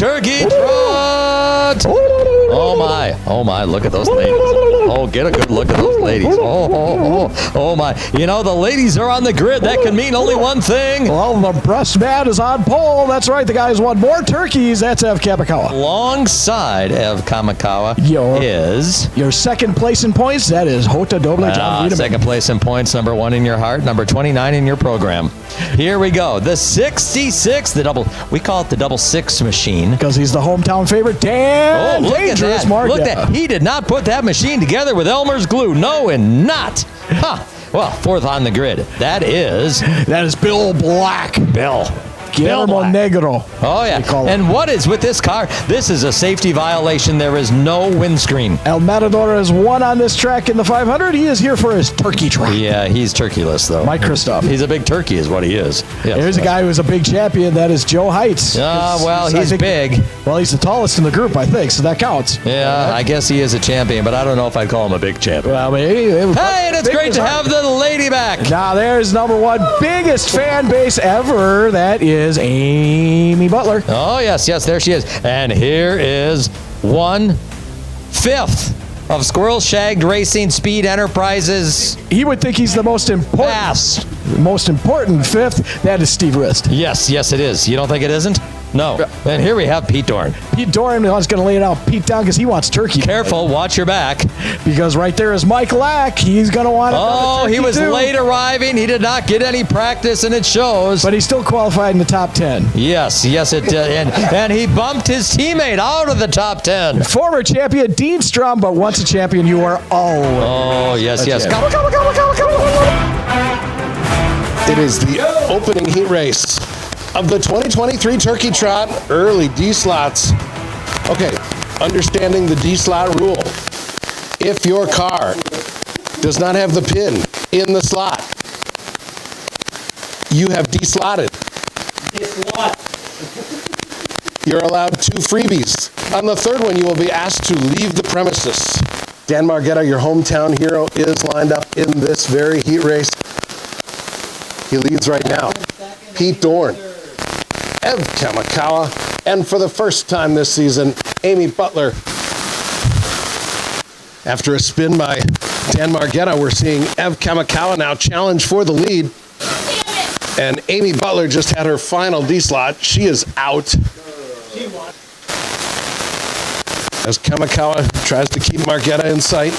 Turkey Trot. Oh my, look at those ladies. Oh, get a good look at those ladies. Oh my. You know, the ladies are on the grid. That can mean only one thing. Well, the breast man is on pole. That's right. The guy who's won more turkeys. That's Ev Kamikawa. Alongside Ev Kamikawa is... Your second place in points. That is Hota Doble John Wiedemann. Second place in points. Number 1 in your heart. Number 29 in your program. Here we go. The 66. The double... We call it the double six machine. Because he's the hometown favorite. Dan look at that. Mark. Look at that. He did not put that machine together with Elmer's glue. No, and not. Huh. Well, fourth on the grid. That is Bill Black. Bill Negro. Oh, yeah. And what is with this car? This is a safety violation. There is no windscreen. El Matador has won on this track in the 500. He is here for his Turkey Trot. Yeah, he's turkeyless, though. Mike Christoph. He's a big turkey is what he is. Yes, There's a guy who's a big champion. That is Joe Heights. Well, he's big. Well, he's the tallest in the group, I think, so that counts. Yeah, I guess he is a champion, but I don't know if I'd call him a big champion. Well, hey, and it's great to have the lady back. Now, there's number 1 biggest fan base ever. That is Amy Butler. Oh, yes, there she is. And here is 1/5 of Squirrel Shagged Racing Speed Enterprises. He would think he's the most important. Most important 5th. That is Steve Rist. Yes, it is. You don't think it isn't? No. And here we have Pete Dorn. Pete Dorn is going to lay it out Pete down because he wants turkey. Careful, watch your back. Because right there is Mike Lack. He's going to want it. Oh, he was late arriving. He did not get any practice, and it shows. But he still qualified in the top 10. Yes, it did. And he bumped his teammate out of the top 10. Former champion Dean Strum, but once a champion, you are always. Oh, yes. Come on. It is the opening heat race of the 2023 Turkey Trot early D-slots. Okay, understanding the D-slot rule. If your car does not have the pin in the slot, you have D-slotted. You're allowed 2 freebies. On the third one, you will be asked to leave the premises. Dan Margetta, your hometown hero, is lined up in this very heat race. He leads right now. Pete Dorn, Ev Kamikawa, and for the first time this season, Amy Butler. After a spin by Dan Margetta, we're seeing Ev Kamikawa now challenge for the lead. And Amy Butler just had her final D-slot. She is out. As Kamikawa tries to keep Margetta in sight.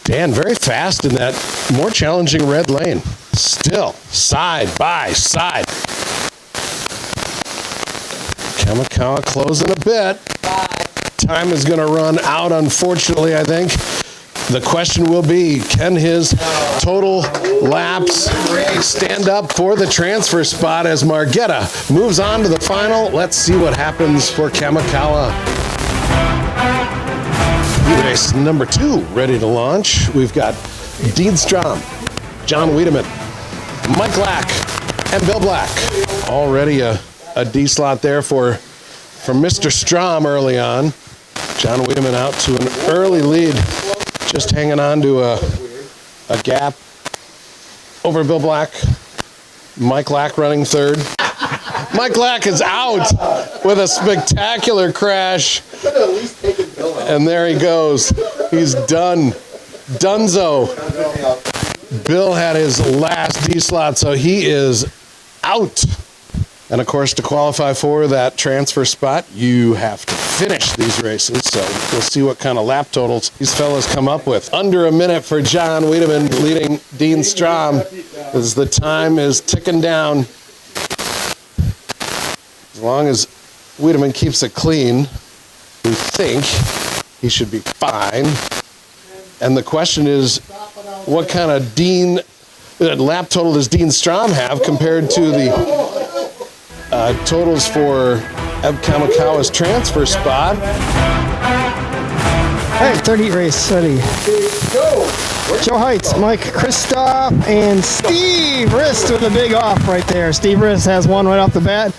Dan very fast in that more challenging red lane. Still side by side. Kamikawa closing a bit. Time is going to run out, unfortunately, I think. The question will be, can his total laps stand up for the transfer spot as Margetta moves on to the final? Let's see what happens for Kamikawa. Race number 2 ready to launch. We've got Dean Strom, John Wiedemann, Mike Lack, and Bill Black. Already a D-slot there for Mr. Strom early on. John Wiedemann out to an early lead, just hanging on to a gap over Bill Black. Mike Lack running third. Mike Lack is out with a spectacular crash. And there he goes. He's done. Dunzo. Bill had his last D-slot, so he is out. And of course, to qualify for that transfer spot, you have to finish these races. So we'll see what kind of lap totals these fellas come up with. Under a minute for John Wiedemann leading Dean Strom as the time is ticking down. As long as Wiedemann keeps it clean, we think he should be fine. And the question is, what kind of lap total does Dean Strom have compared to the totals for Ev Kamikawa's transfer spot? Hey, third heat race ready. Joe Heights, Mike Christoph, and Steve Rist with a big off right there. Steve Rist has one right off the bat,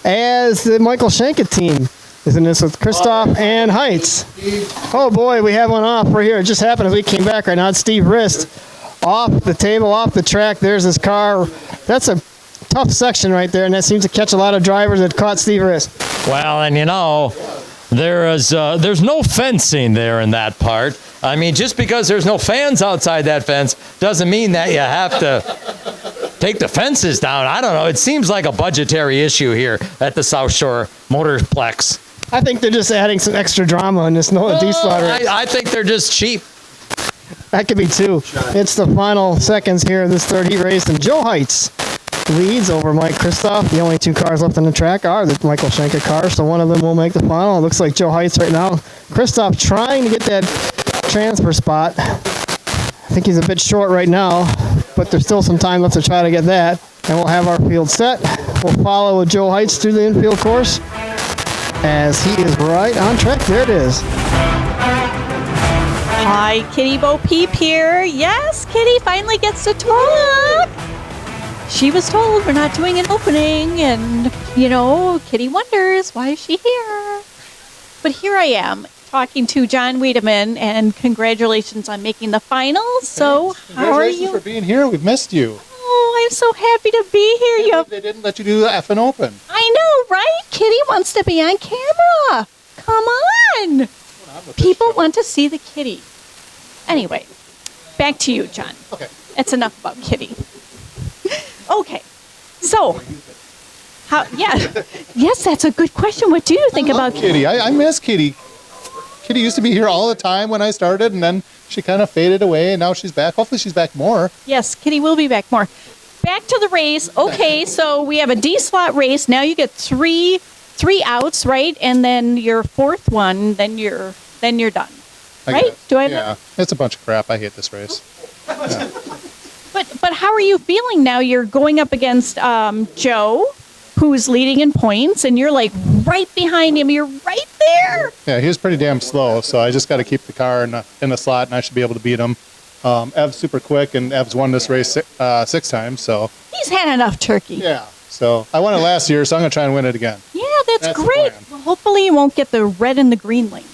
as the Michael Shanka team is in this with Christoph and Heights. Oh boy, we have one off right here. It just happened as we came back right now. It's Steve Rist off the table, off the track. There's his car. That's a tough section right there, and that seems to catch a lot of drivers that caught Steve Rist. Well, and there's no fencing there in that part. I mean, just because there's no fans outside that fence doesn't mean that you have to take the fences down. I don't know. It seems like a budgetary issue here at the South Shore Motorplex. I think they're just adding some extra drama in this D-slot race. I think they're just cheap. That could be too. It's the final seconds here of this third heat race, and Joe Heights leads over Mike Kristoff. The only two cars left on the track are the Michael Schenker cars, so one of them will make the final. It looks like Joe Heights right now. Kristoff trying to get that transfer spot. I think he's a bit short right now, but there's still some time left to try to get that. And we'll have our field set. We'll follow with Joe Heights through the infield course as he is right on track. There it is. Hi, Kitty Bo Peep here. Yes, Kitty finally gets to talk. She was told we're not doing an opening, and, Kitty wonders, why is she here? But here I am, talking to John Wiedemann, and congratulations on making the finals. So, how are you? Congratulations for being here. We've missed you. Oh, I'm so happy to be here. They didn't let you do the effing open. I know, right? Kitty wants to be on camera. Come on. People want to see the kitty. Anyway, back to you, John. Okay. It's enough about Kitty. Okay, so, yes, that's a good question. What do you think about Kitty? I miss Kitty. Kitty used to be here all the time when I started, and then she kind of faded away, and now she's back. Hopefully she's back more. Yes, Kitty will be back more. Back to the race. Okay, so we have a D-slot race. Now you get three outs, right? And then your fourth one, then you're done. Right? Do I have Yeah, it's a bunch of crap. I hate this race. Yeah. But how are you feeling now? You're going up against Joe, who's leading in points, and you're like right behind him. You're right there. Yeah, he was pretty damn slow, so I just got to keep the car in the slot, and I should be able to beat him. Ev's super quick, and Ev's won this race 6 times, so. He's had enough turkey. Yeah, so I won it last year, so I'm going to try and win it again. Yeah, that's the great. plan. Well, hopefully you won't get the red and the green lane.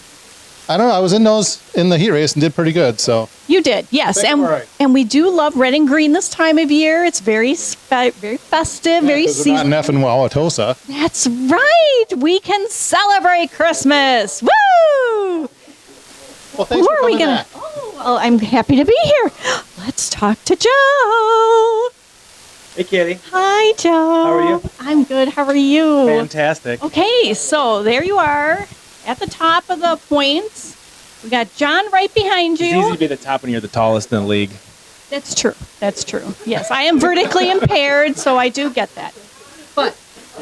I don't know. I was in those in the heat race and did pretty good, so. You did, yes. And we do love red and green this time of year. It's very festive, very seasonal. Not in Wauwatosa. That's right. We can celebrate Christmas. Woo! Well, thanks for coming back. Oh, well, I'm happy to be here. Let's talk to Joe. Hey, Kitty. Hi, Joe. How are you? I'm good. How are you? Fantastic. Okay, so there you are at the top of the points. We got John right behind you. It's easy to be the top when you're the tallest in the league. That's true. That's true. Yes, I am vertically impaired, so I do get that. But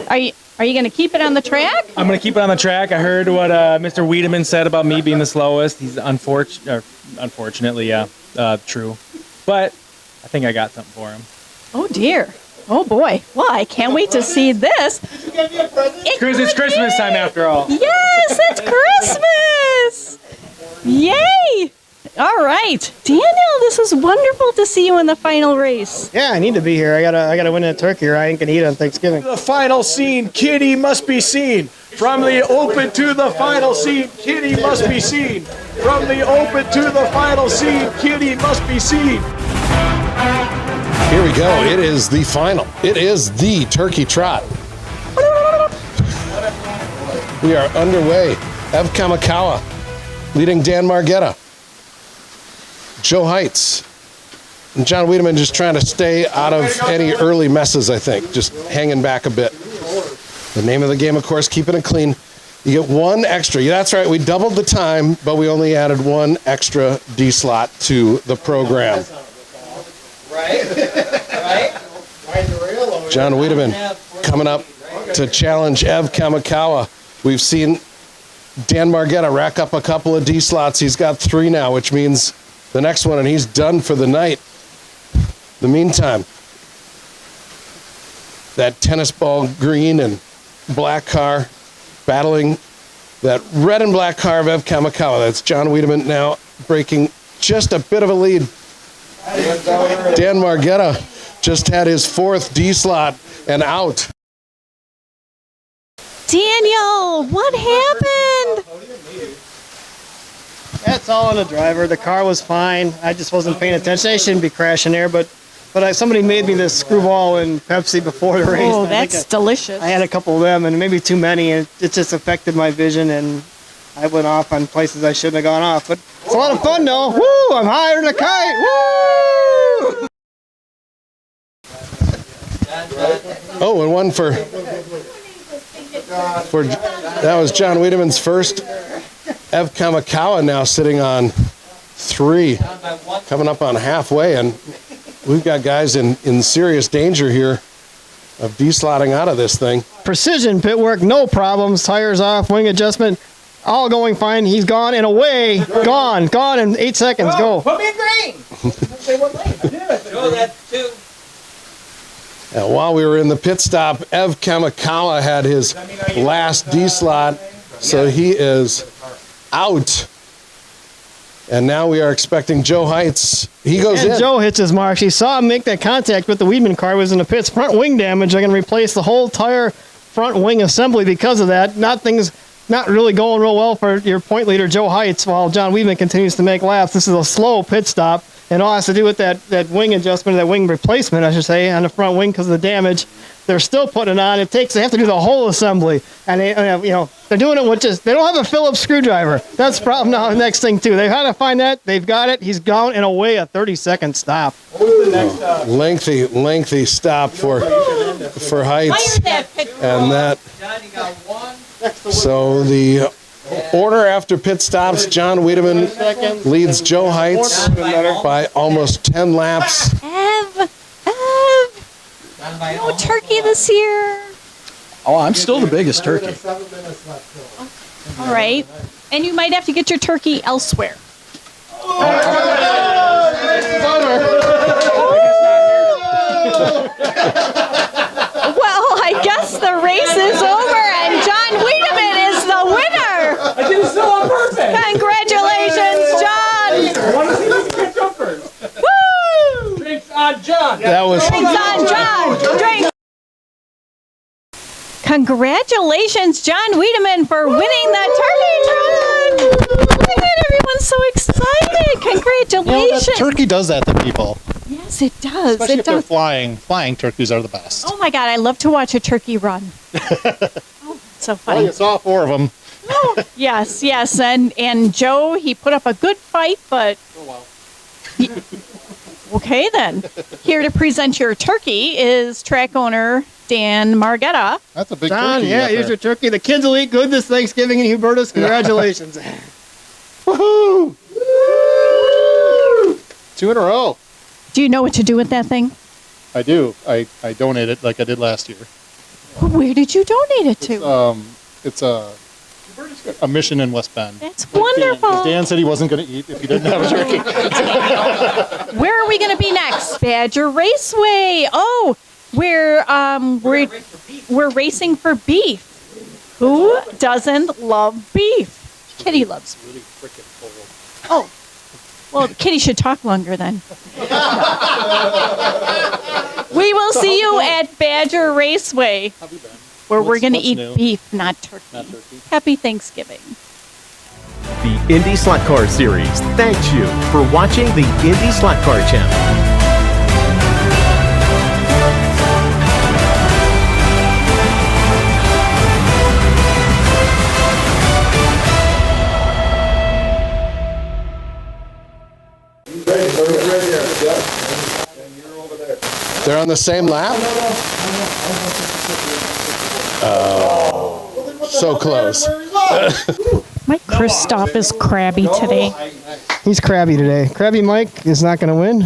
are you going to keep it on the track? I'm going to keep it on the track. I heard what Mr. Wiedemann said about me being the slowest. He's unfortunately, true. But I think I got something for him. Oh, dear. Oh, boy. Well, I can't wait to see this. It's Christmas time after all. Yes, it's Christmas. Yay. All right. Daniel, this is wonderful to see you in the final race. Yeah, I need to be here. I gotta win that turkey, or I ain't gonna eat on Thanksgiving. The final scene, Kitty must be seen. From the open to the final scene, Kitty must be seen. From the open to the final scene, Kitty must be seen. Here we go. It is the final. It is the Turkey Trot. We are underway. Ev Kamikawa leading Dan Margetta. Joe Heights. And John Wiedemann just trying to stay out of any early messes, I think. Just hanging back a bit. The name of the game, of course, keeping it clean. You get one extra. Yeah, that's right. We doubled the time, but we only added one extra D slot to the program. John Wiedemann coming up to challenge Ev Kamikawa. We've seen Dan Margetta rack up a couple of D slots. He's got 3 now, which means the next one, and he's done for the night. The meantime, that tennis ball green and black car battling that red and black car of Ev Kamikawa. That's John Wiedemann now breaking just a bit of a lead. Dan Margetta just had his 4th D slot and out. Daniel, what happened? That's all on the driver. The car was fine. I just wasn't paying attention. I shouldn't be crashing there, but But somebody made me this screwball and Pepsi before the race. Oh, and I think that's delicious. I had a couple of them and maybe too many, and it just affected my vision, and I went off on places I shouldn't have gone off. But it's a lot of fun, though. Woo! I'm higher than a kite. Woo! Oh, and one for that was John Wiedemann's first. Ev Kamikawa now sitting on 3, coming up on halfway, and we've got guys in serious danger here of de-slotting out of this thing. Precision pit work, no problems. Tires off, wing adjustment, all going fine. He's gone and away. Gone in 8 seconds. Go. Put me in green. Say what lane? Show that too. And while we were in the pit stop, Ev Kamikawa had his last D-slot, so he is out. And now we are expecting Joe Heights. He goes in. Joe hits his marks. He saw him make that contact with the Wiedemann car. Was in the pits. Front wing damage. They're going to replace the whole tire front wing assembly because of that. Things not really going real well for your point leader, Joe Heights, while John Wiedemann continues to make laps. This is a slow pit stop, and all has to do with that wing adjustment, that wing replacement, I should say, on the front wing because of the damage. They're still putting it on. They have to do the whole assembly, and they're doing it with they don't have a Phillips screwdriver. That's the problem now. The next thing too, they've had to find that. They've got it. He's gone and away. A 30-second stop. Lengthy stop for Heights, and that. So the order after pit stops: John Wiedemann leads Joe Heights by almost 10 laps. Ev, no turkey this year. Oh, I'm still the biggest turkey. All right, and you might have to get your turkey elsewhere. Well, I guess the race is over, and John Wiedemann is the winner. I did it so on purpose. Congratulations, John. I want to see who's going to jump first. Woo! Drinks on John. That was Drinks on John. Drinks. Congratulations, John Wiedemann, for winning the Turkey Trot. Look at that, everyone's so excited. Congratulations. Turkey does that to people. Yes, it does. Especially It if they're does. flying. Flying turkeys are the best. Oh my God, I love to watch a turkey run. Oh, so Well, funny. you saw 4 of them. Yes, and Joe, he put up a good fight, but okay then. Here to present your turkey is track owner Dan Margetta. That's a big John, turkey. yeah, here's your turkey. The kids will eat good this Thanksgiving in Hubertus. Congratulations. woohoo! 2 in a row. Do you know what to do with that thing? I do. I donate it like I did last year. Where did you donate it to? It's a mission in West Bend. That's wonderful. Dan said he wasn't going to eat if he didn't have a turkey. Where are we going to be next? Badger Raceway. Oh, we're racing for beef. Who doesn't love beef? Kitty loves beef. Oh, well, Kitty should talk longer then. We will see you at Badger Raceway, where we're going to eat beef, not turkey. Happy Thanksgiving. The IndySlotCar Series thanks you for watching the IndySlotCar channel. They're on the same lap? Oh, so close. Mike Kristoff is crabby today. He's crabby today. Crabby Mike is not going to win.